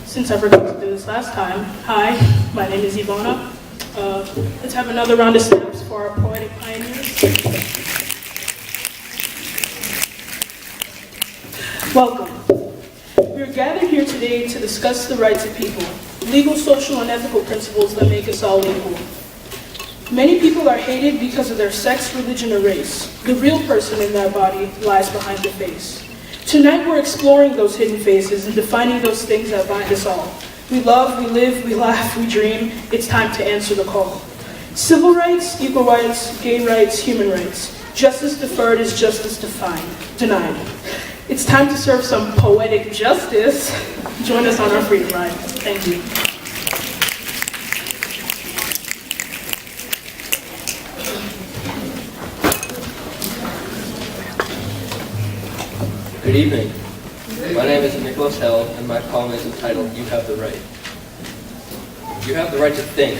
since I forgot to do this last time, hi, my name is Ivana. Let's have another round of snaps for our poetic pioneers. Welcome. We are gathered here today to discuss the rights of people, legal, social, and ethical principles that make us all equal. Many people are hated because of their sex, religion, or race. The real person in that body lies behind the face. Tonight we're exploring those hidden faces and defining those things that bind us all. We love, we live, we laugh, we dream. It's time to answer the call. Civil rights, equal rights, gay rights, human rights. Justice deferred is justice denied. It's time to serve some poetic justice. Join us on our freedom ride. Thank you. Good evening. My name is Nicholas Held, and my poem is entitled, You Have the Right. You have the right to think,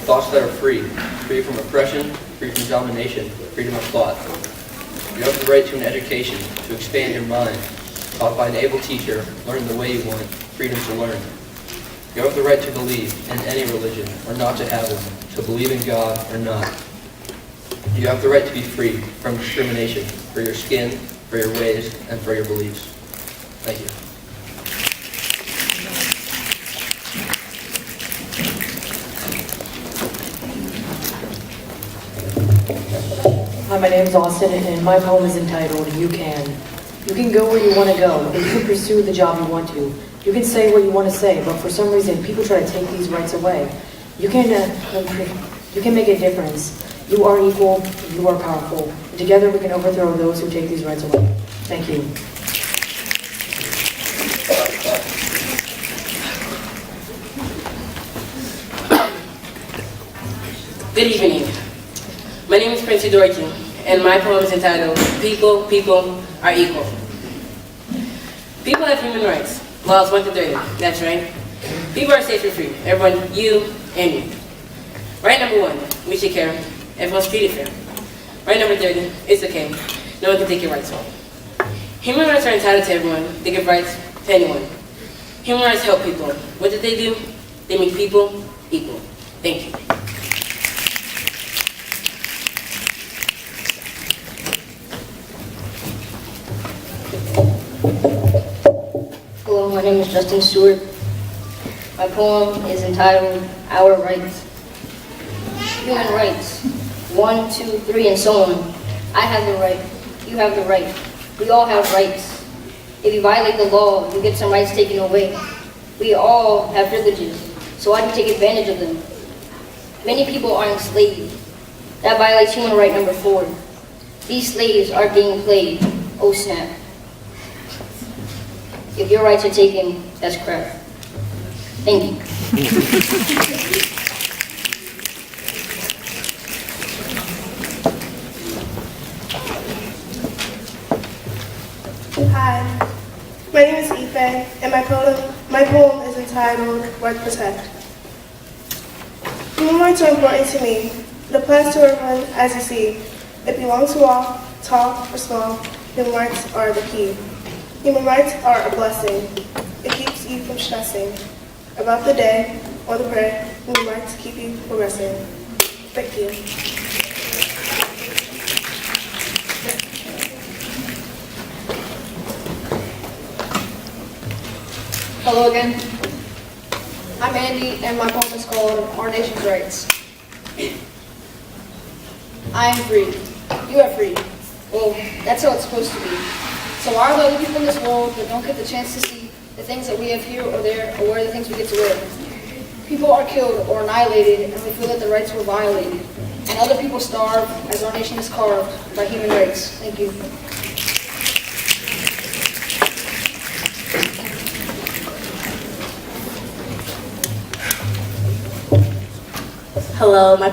thoughts that are free from oppression, free from domination, freedom of thought. You have the right to an education, to expand your mind, taught by an able teacher, learn the way you want, freedom to learn. You have the right to believe in any religion, or not to have one, to believe in God or not. You have the right to be free from discrimination, for your skin, for your ways, and for your beliefs. Thank you. Hi, my name is Austin, and my poem is entitled, You Can. You can go where you want to go, and you can pursue the job you want to. You can say what you want to say, but for some reason, people try to take these rights away. You can make a difference. You are equal, you are powerful. And together we can overthrow those who take these rights away. Thank you. Good evening. My name is Prince Dorothy, and my poem is entitled, People are Equal. People have human rights. Laws 1 to 30, that's right. People are safe and free. Everyone, you and me. Right number 1, we should care. Everyone's treated fair. Right number 30, it's okay. No one can take your rights away. Human rights are entitled to everyone. They give rights to anyone. Human rights help people. What did they do? They make people equal. Thank you. Hello, my name is Justin Stewart. My poem is entitled, Our Rights. Human rights, 1, 2, 3, and so on. I have the right, you have the right. We all have rights. If you violate the law, you get some rights taken away. We all have privileges, so why do you take advantage of them? Many people are enslaved. That violates human right number 4. These slaves are being played. Oh snap. If your rights are taken, that's crap. Thank you. Hi, my name is Aoife, and my poem is entitled Work Protect. Human rights are important to me. It applies to everyone, as you see. It belongs to all, tall or small. Human rights are the key. Human rights are a blessing. It keeps you from stressing about the day or the prayer. Human rights keep you from resting. Thank you. Hello again. I'm Andy, and my poem is called Our Nation's Rights. I am free. You are free. Well, that's how it's supposed to be. So why are there other people in this world that don't get the chance to see the things that we have here or there, or wear the things we get to wear? People are killed or annihilated, and we feel that their rights were violated. And other people starve as our nation is carved by human rights. Thank you. Hello, my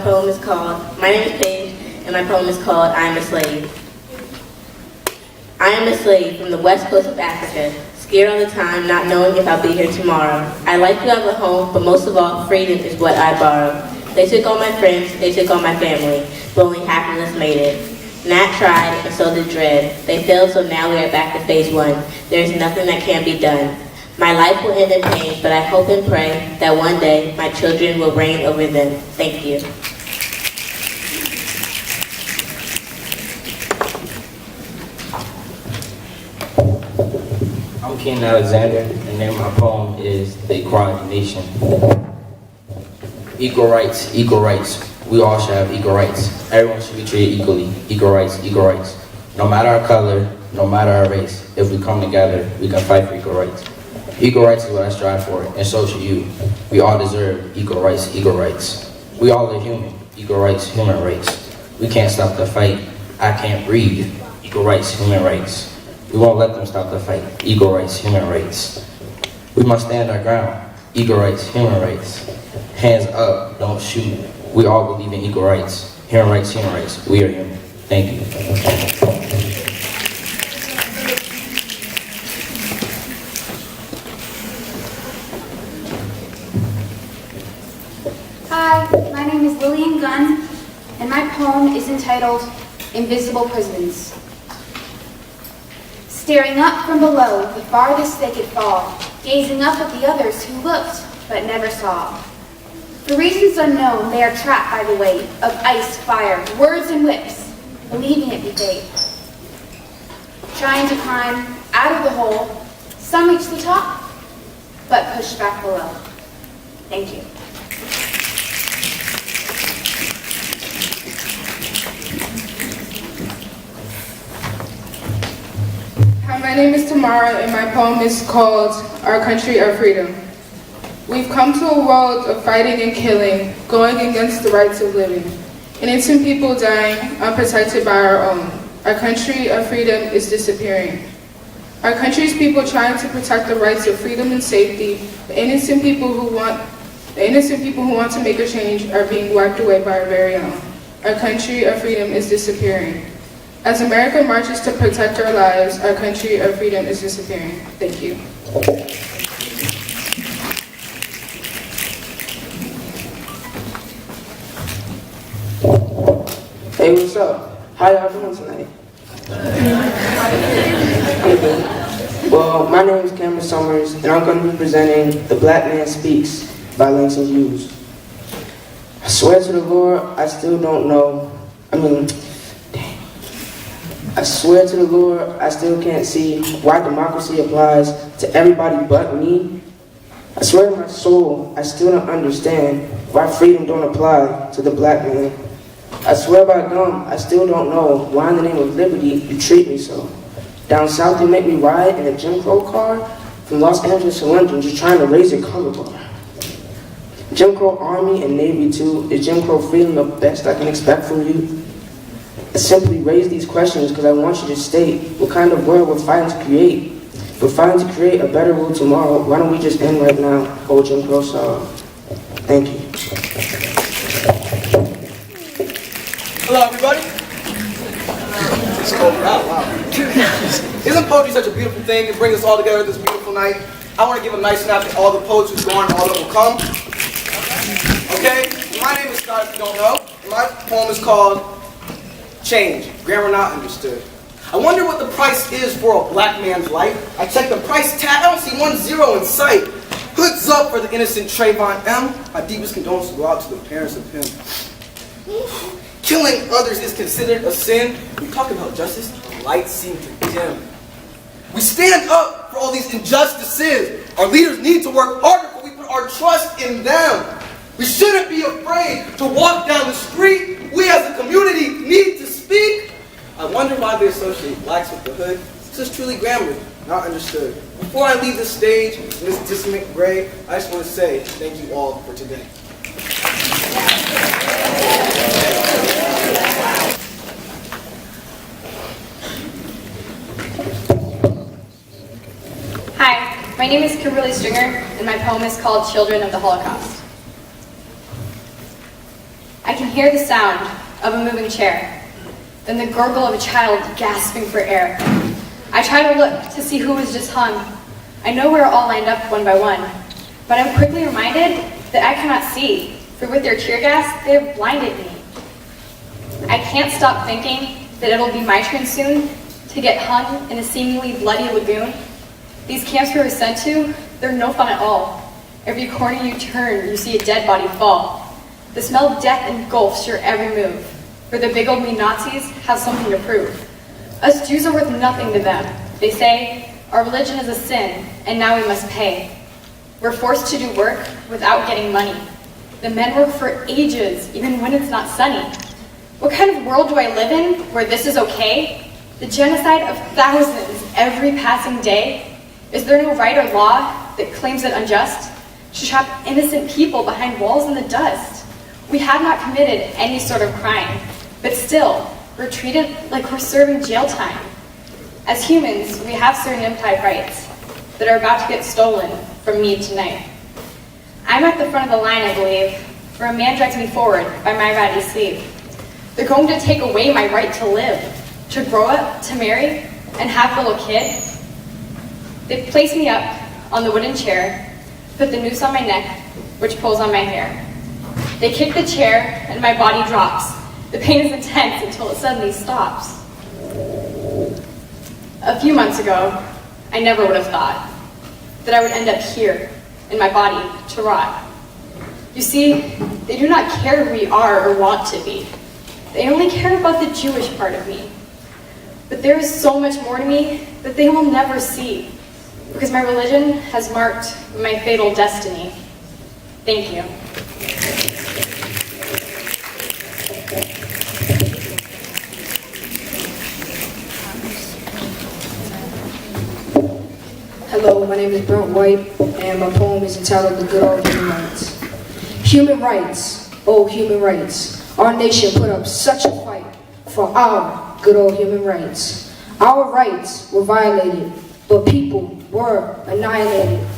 name is Paige, and my poem is called I Am a Slave. I am a slave from the west coast of Africa, scared all the time, not knowing if I'll be here tomorrow. I like to have a home, but most of all, freedom is what I borrow. They took all my friends, they took all my family, but only half of us made it. Nat tried, and so did Dread. They failed, so now we are back to phase 1. There is nothing that can be done. My life will end in pain, but I hope and pray that one day my children will reign over them. Thank you. I'm Ken Alexander, and the name of my poem is The Equality Nation. Equal rights, equal rights. We all should have equal rights. Everyone should be treated equally. Equal rights, equal rights. No matter our color, no matter our race, if we come together, we can fight for equal rights. Equal rights is what I strive for, and so should you. We all deserve equal rights, equal rights. We all are human. Equal rights, human rights. We can't stop the fight. I can't breathe. Equal rights, human rights. We won't let them stop the fight. Equal rights, human rights. We must stand our ground. Equal rights, human rights. Hands up, don't shoot. We all believe in equal rights. Human rights, human rights. We are human. Thank you. Hi, my name is Lillian Gunn, and my poem is entitled Invisible Prisons. Staring up from below, the farthest they could fall, gazing up at the others who looked but never saw. For reasons unknown, they are trapped by the weight of ice, fire, words, and whips, believing it be fate. Trying to climb out of the hole, some reach the top, but push back below. Thank you. Hi, my name is Tamara, and my poem is called Our Country, Our Freedom. We've come to a world of fighting and killing, going against the rights of living. Innocent people dying, unprotected by our own. Our country, our freedom is disappearing. Our country's people trying to protect the rights of freedom and safety. The innocent people who want to make a change are being wiped away by our very own. Our country, our freedom is disappearing. As America marches to protect our lives, our country, our freedom is disappearing. Thank you. Hey, what's up? How y'all doing tonight? Hey, good. Well, my name is Cameron Summers, and I'm going to be presenting The Black Man Speaks by Langston Hughes. I swear to the Lord, I still don't know. I swear to the Lord, I still can't see why democracy applies to everybody but me. I swear to my soul, I still don't understand why freedom don't apply to the black man. I swear by gum, I still don't know why in the name of liberty you treat me so. Down south you make me ride in a Jim Crow car from Los Angeles to London just trying to raise your color bar. Jim Crow Army and Navy too, is Jim Crow freedom the best I can expect from you? I simply raise these questions because I want you to state what kind of world we're fighting to create. We're fighting to create a better world tomorrow. Why don't we just end right now, old Jim Crow style? Thank you. Hello, everybody. It's cold. Wow. Isn't poetry such a beautiful thing? It brings us all together this beautiful night. I want to give a nice snap to all the poets who's gone and all that will come. Okay? My name is Scott, if you don't know. My poem is called Change. Grammar not understood. I wonder what the price is for a black man's life. I checked the price tag. I don't see 1 0 in sight. Hoods up for the innocent Trayvon M. My deepest condolences go out to the parents of him. Killing others is considered a sin. We talk about justice, the lights seem to dim. We stand up for all these injustices. Our leaders need to work harder, but we put our trust in them. We shouldn't be afraid to walk down the street. We as a community need to speak. I wonder why they associate blacks with the hood. This is truly grammar, not understood. Before I leave this stage in this dissonant gray, I just want to say thank you all for today. Hi, my name is Kimberly Stringer, and my poem is called Children of the Holocaust. I can hear the sound of a moving chair, then the gurgle of a child gasping for air. I try to look to see who was just hung. I know we're all lined up one by one, but I'm quickly reminded that I cannot see, for with their tear gas, they have blinded me. I can't stop thinking that it'll be my turn soon to get hung in a seemingly bloody lagoon. These camps we were sent to, they're no fun at all. Every corner you turn, you see a dead body fall. The smell of death engulfs your every move. For the big old mean Nazis have something to prove. Us Jews are worth nothing to them. They say, our religion is a sin, and now we must pay. We're forced to do work without getting money. The men work for ages, even when it's not sunny. What kind of world do I live in where this is okay? The genocide of thousands every passing day? Is there no right or law that claims it unjust to trap innocent people behind walls in the dust? We have not committed any sort of crime, but still, we're treated like we're serving jail time. As humans, we have certain implied rights that are about to get stolen from me tonight. I'm at the front of the line, I believe, where a man drags me forward by my ratty sleeve. They're going to take away my right to live, to grow up, to marry, and have a little kid. They place me up on the wooden chair, put the noose on my neck, which pulls on my hair. They kick the chair, and my body drops. The pain is intense until it suddenly stops. A few months ago, I never would have thought that I would end up here, in my body, to rot. You see, they do not care who we are or want to be. They only care about the Jewish part of me. But there is so much more to me that they will never see, because my religion has marked my fatal destiny. Thank you. Hello, my name is Brent White, and my poem is entitled The Good Old Human Rights. Human rights, oh human rights. Our nation put up such a fight for our good old human rights. Our rights were violated, but people were annihilated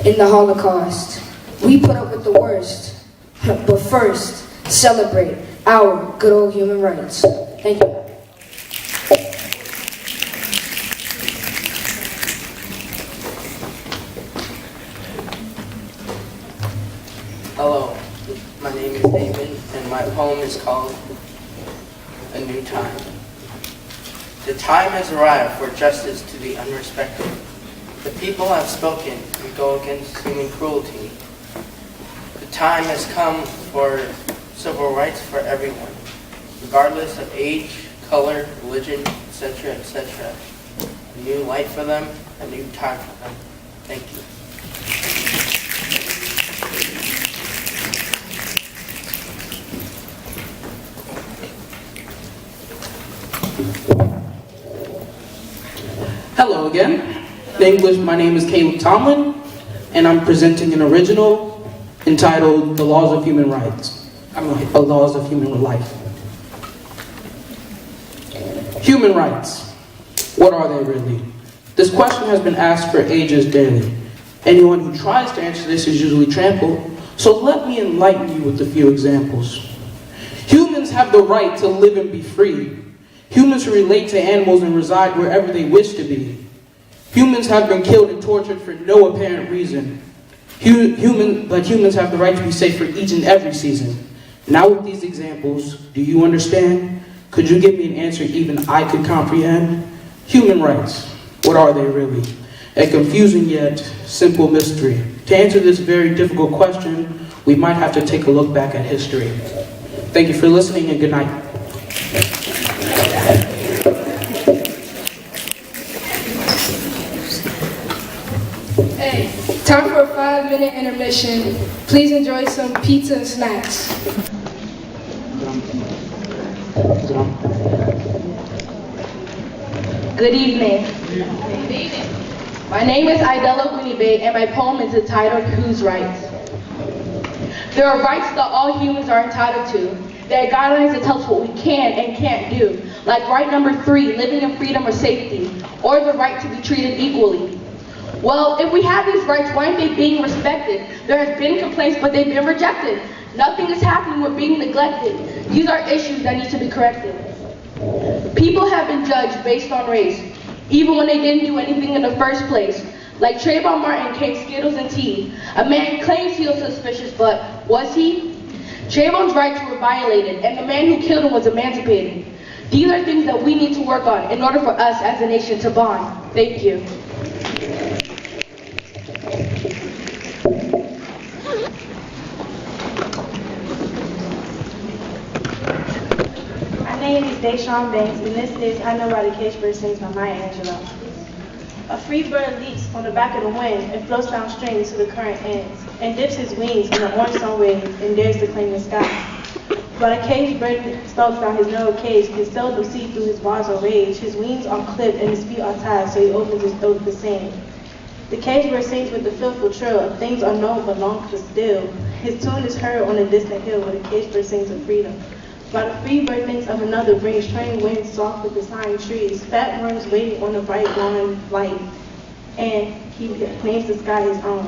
in the Holocaust. We put up with the worst, but first, celebrate our good old human rights. Thank you. Hello, my name is David, and my poem is called A New Time. The time has arrived for justice to be unrespected. The people have spoken and go against human cruelty. The time has come for civil rights for everyone, regardless of age, color, religion, etc., etc. A new light for them, a new time for them. Thank you. Hello again. In English, my name is Caleb Tomlin, and I'm presenting an original entitled The Laws of Human Rights. The Laws of Human Life. Human rights. What are they really? This question has been asked for ages daily. Anyone who tries to answer this is usually trampled, so let me enlighten you with a few examples. Humans have the right to live and be free. Humans who relate to animals and reside wherever they wish to be. Humans have been killed and tortured for no apparent reason. But humans have the right to be safe for each and every season. Now with these examples, do you understand? Could you give me an answer even I could comprehend? Human rights, what are they really? A confusing yet simple mystery. To answer this very difficult question, we might have to take a look back at history. Thank you for listening and good night. Hey, time for a 5-minute intermission. Please enjoy some pizza and snacks. Good evening. My name is Idella Gwinibe, and my poem is entitled Whose Rights? There are rights that all humans are entitled to. There are guidelines that tell us what we can and can't do, like right number 3, living in freedom or safety, or the right to be treated equally. Well, if we have these rights, why aren't they being respected? There has been complaints, but they've been rejected. Nothing is happening, we're being neglected. These are issues that need to be corrected. People have been judged based on race, even when they didn't do anything in the first place. Like Trayvon Martin came Skittles and tea. A man claims he was suspicious, but was he? Trayvon's rights were violated, and the man who killed him was emancipated. These are things that we need to work on in order for us as a nation to bond. Thank you. Deshawn Banks, and this is I Know Why the Cage Bird Sings by Maya Angelou. A free bird leaps on the back of the wind and floats downstream to the current ends, and dips his wings in the orange sun waves and dares to claim the sky. While a caged bird stalks down his narrow cage, can seldom see through his bars of rage. His wings are clipped and his feet are tied, so he opens his throat to sing. The caged bird sings with the fearful trill of things unknown but long for still. His tune is heard on a distant hill where the caged bird sings of freedom. While the free bird thinks of another, brings train winds soft with the sighing trees, fat worms waiting on the bright glowing light, and he claims the sky his own.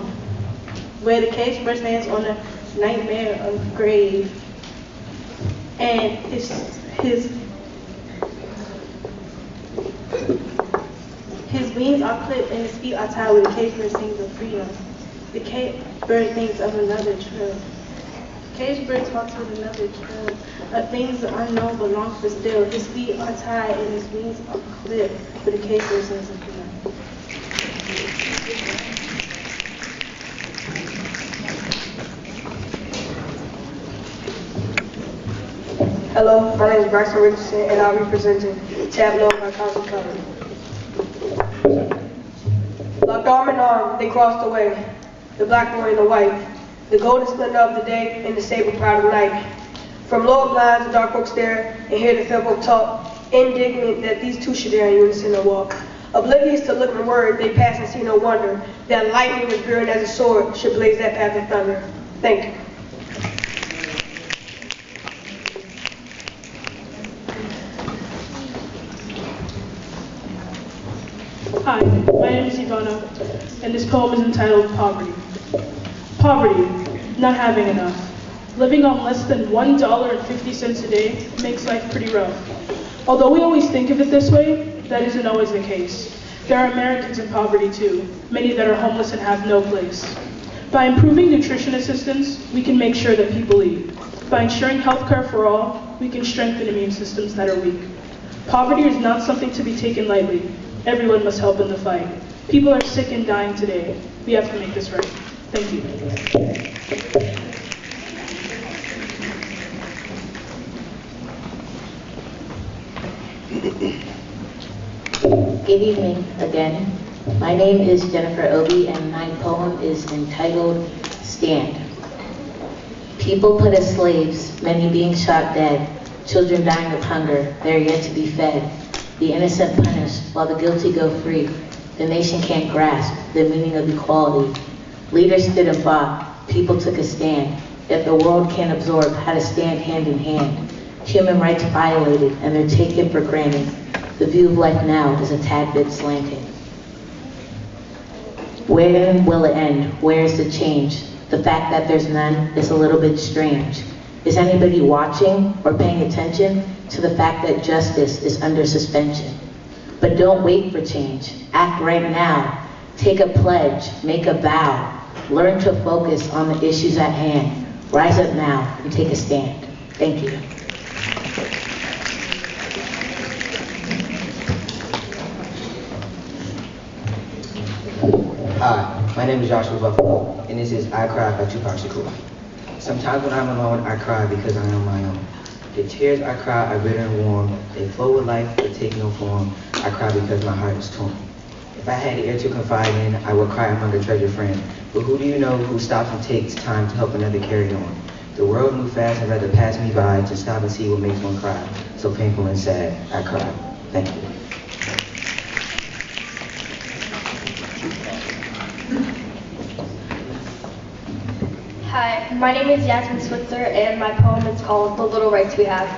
Where the caged bird stands on the nightmare of grave, and his wings are clipped and his feet are tied where the caged bird sings of freedom. The caged bird thinks of another trill. Caged bird talks with another trill of things unknown but long for still. His feet are tied and his wings are clipped, but the caged bird sings of freedom. Hello, my name is Bryson Richardson, and I'll be presenting Tableau by Council Color. Locked arm in arm, they crossed the way, the black boy and the white, the golden splendor of the day and the sable pride of night. From lower blinds, the dark oak stare and hear the fair folk talk, indignant that these two should dare in unison to walk. Oblivious to look and word, they pass and see no wonder that lightning was buried as a sword should blaze that path of thunder. Thank you. Hi, my name is Ivana, and this poem is entitled Poverty. Poverty, not having enough. Living on less than $1.50 a day makes life pretty rough. Although we always think of it this way, that isn't always the case. There are Americans in poverty too, many that are homeless and have no place. By improving nutrition assistance, we can make sure that people eat. By ensuring health care for all, we can strengthen immune systems that are weak. Poverty is not something to be taken lightly. Everyone must help in the fight. People are sick and dying today. We have to make this right. Thank you. Good evening again. My name is Jennifer Obi, and my poem is entitled Stand. People put as slaves, many being shot dead, children dying of hunger, they are yet to be fed. The innocent punished, while the guilty go free. The nation can't grasp the meaning of equality. Leaders stood and fought, people took a stand, yet the world can't absorb how to stand hand in hand. Human rights violated, and they're taken for granted. The view of life now is a tad bit slanted. Where will it end? Where is the change? The fact that there's none is a little bit strange. Is anybody watching or paying attention to the fact that justice is under suspension? But don't wait for change. Act right now. Take a pledge, make a vow. Learn to focus on the issues at hand. Rise up now and take a stand. Thank you. Hi, my name is Joshua Buffalo, and this is I Cry by Tupac Shakur. Sometimes when I'm alone, I cry because I am my own. The tears I cry are bitter and warm. They flow with life, but take no form. I cry because my heart is torn. If I had ear to confide in, I would cry among a treasured friend. But who do you know who stops and takes time to help another carry on? The world moves fast and rather pass me by to stop and see what makes one cry. So painful and sad, I cry. Thank you. Hi, my name is Yasmin Switzer, and my poem is called The Little Rights We Have.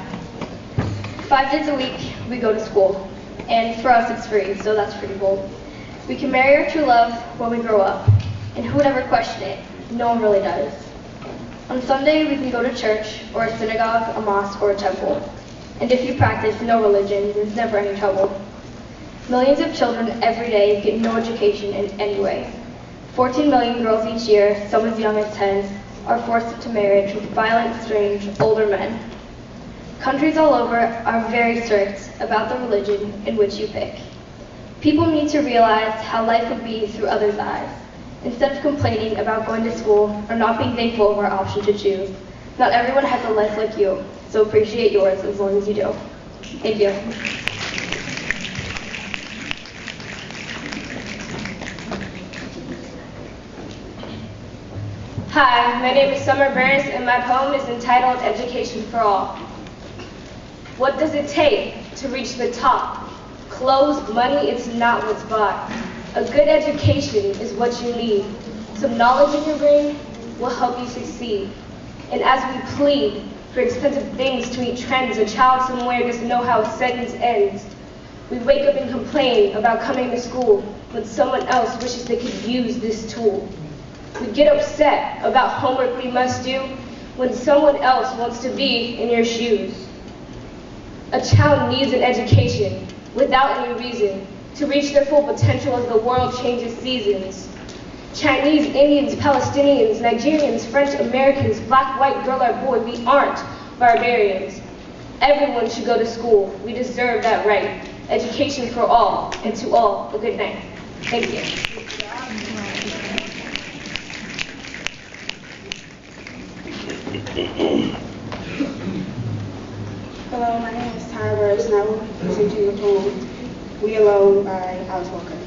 5 days a week, we go to school, and for us it's free, so that's pretty bold. We can marry our true love when we grow up, and who would ever question it? No one really does. On Sunday, we can go to church, or a synagogue, a mosque, or a temple. And if you practice no religion, there's never any trouble. Millions of children every day get no education in any way. 14 million girls each year, some as young as 10, are forced into marriage with violent, strange, older men. Countries all over are very strict about the religion in which you pick. People need to realize how life would be through others' eyes, instead of complaining about going to school or not being thankful of our option to choose. Not everyone has a life like you, so appreciate yours as long as you do. Thank you. Hi, my name is Summer Burns, and my poem is entitled Education for All. What does it take to reach the top? Clothes, money, it's not what's bought. A good education is what you need. Some knowledge in your brain will help you succeed. And as we plead for expensive things to meet trends, a child somewhere doesn't know how a sentence ends. We wake up and complain about coming to school when someone else wishes they could use this tool. We get upset about homework we must do when someone else wants to be in your shoes. A child needs an education without any reason to reach their full potential as the world changes seasons. Chinese, Indians, Palestinians, Nigerians, French, Americans, black, white, girl, or boy, we aren't barbarians. Everyone should go to school. We deserve that right. Education for all, and to all, a good night. Thank you. Hello, my name is Tyra Burris, and I will be presenting the poem, We Alone by Alice Walker.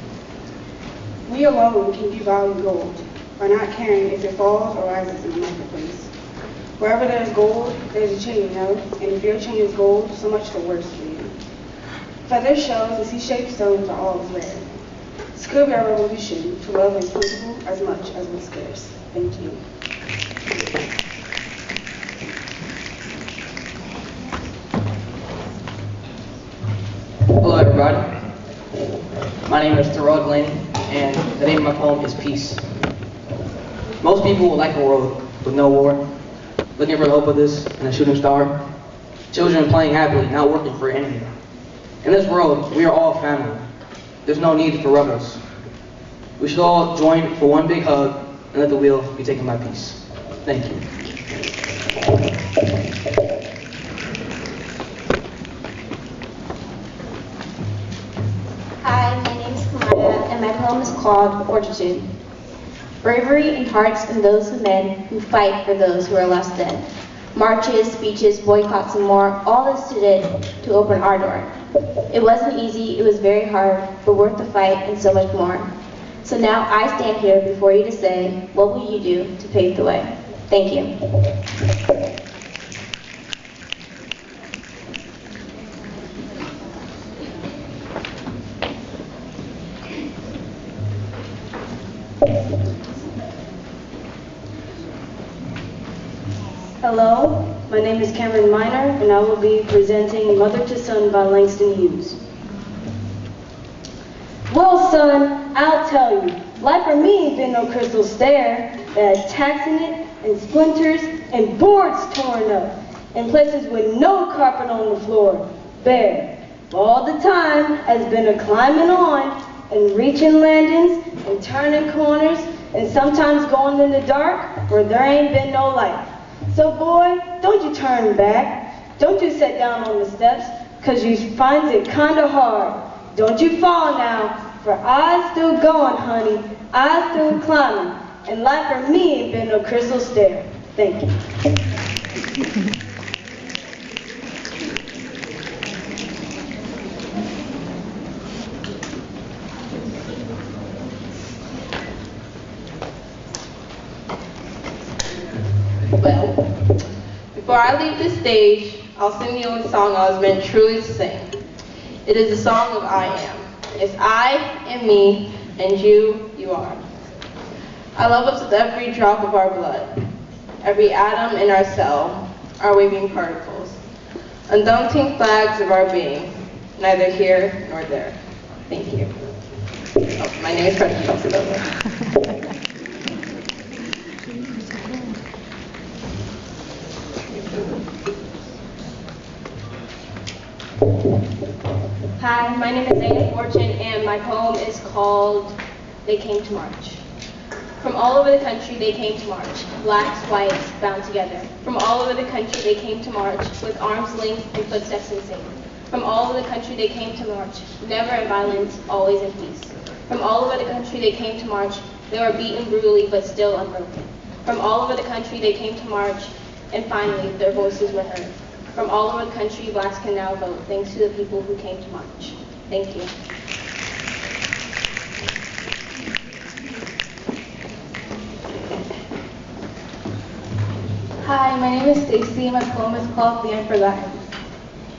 We alone can do volume gold by not caring if it falls or rises in the marketplace. Wherever there's gold, there's a chain, you know, and if your chain is gold, so much the worse for you. Feathered shells and C-shaped stones are always rare. This could be our revolution to love and principle as much as what's scarce. Thank you. Hello everybody. My name is Terrell Delaney, and the name of my poem is Peace. Most people would like a world with no war, looking for the hope of this and a shooting star. Children playing happily, not working for anything. In this world, we are all family. There's no need for rebels. We should all join for one big hug and let the wheel be taken by peace. Thank you. Hi, my name is Kamaya, and my poem is called Fortitude. Bravery in hearts and those of men who fight for those who are less than. Marches, speeches, boycotts, and more, all this did to open our door. It wasn't easy, it was very hard, but worth the fight and so much more. So now I stand here before you to say, what will you do to pave the way? Thank you. Hello, my name is Cameron Miner, and I will be presenting Mother to Son by Langston Hughes. Well, son, I'll tell you, life for me ain't been no crystal stair that has tacks in it, and splinters, and boards torn up, and places with no carpet on the floor, bare. All the time has been a climbing on, and reaching landings, and turning corners, and sometimes going in the dark where there ain't been no light. So boy, don't you turn back. Don't you sit down on the steps, 'cause you finds it kinda hard. Don't you fall now, for I's still going, honey. I's still climbing. And life for me ain't been no crystal stair. Thank you. Well, before I leave this stage, I'll sing you a song I was meant truly to sing. It is the song of I Am. It's I and me, and you are. I love us with every drop of our blood, every atom in our cell, our waving particles, undaunting flags of our being, neither here nor there. Thank you. Oh, my name is Poetic Justice HR. Hi, my name is Zayna Fortune, and my poem is called They Came to March. From all over the country they came to march, blacks, whites, bound together. From all over the country they came to march, with arms linked and footsteps in sync. From all over the country they came to march, never in violence, always in peace. From all over the country they came to march, they were beaten brutally but still unbroken. From all over the country they came to march, and finally their voices were heard. From all over the country, blacks can now vote, thanks to the people who came to march. Thank you. Hi, my name is Stacy and my poem is called The Unforgotten.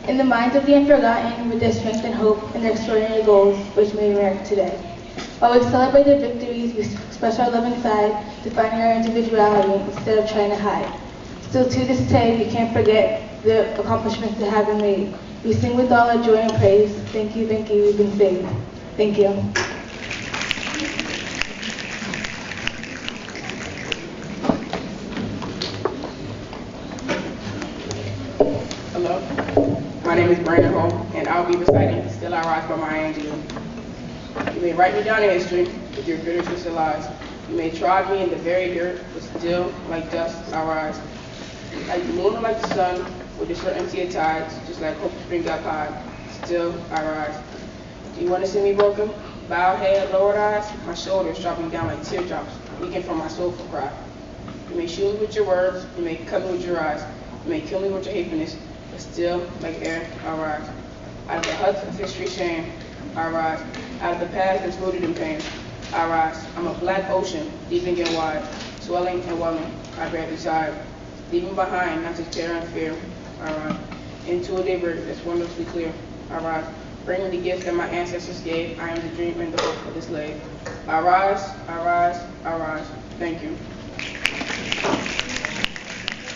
In the minds of the unforgotten, with their strength and hope and their extraordinary goals, which made America today. While we celebrate their victories, we express our love inside, defining our individuality instead of trying to hide. Still to this day, we can't forget the accomplishments that have been made. We sing with all our joy and praise. Thank you, we've been saved. Thank you. Hello, my name is Brandon Holm, and I'll be reciting Still I Rise by Maya Angelou. You may write me down in history with your bitter twisted lies. You may trod me in the very dirt, but still, like dust, I rise. Like the moon or like the sun, with the certainty of tides, just like hope spring up high, still I rise. Do you want to see me broken? Bowed head, lowered eyes, my shoulders dropping down like teardrops, leaking from my soulful cry. You may shoot me with your words, you may cut me with your eyes, you may kill me with your hatefulness, but still, like air, I rise. Out of the huts of history's shame, I rise. Out of the past that's rooted in pain, I rise. I'm a black ocean, deeping and wide, swelling and welling, I bear desire. Leaving behind, not despair and fear, I rise. Into a daybreak that's wondrously clear, I rise. Bringing the gifts that my ancestors gave, I am the dream and the hope of this slave. I rise, I rise, I rise. Thank you.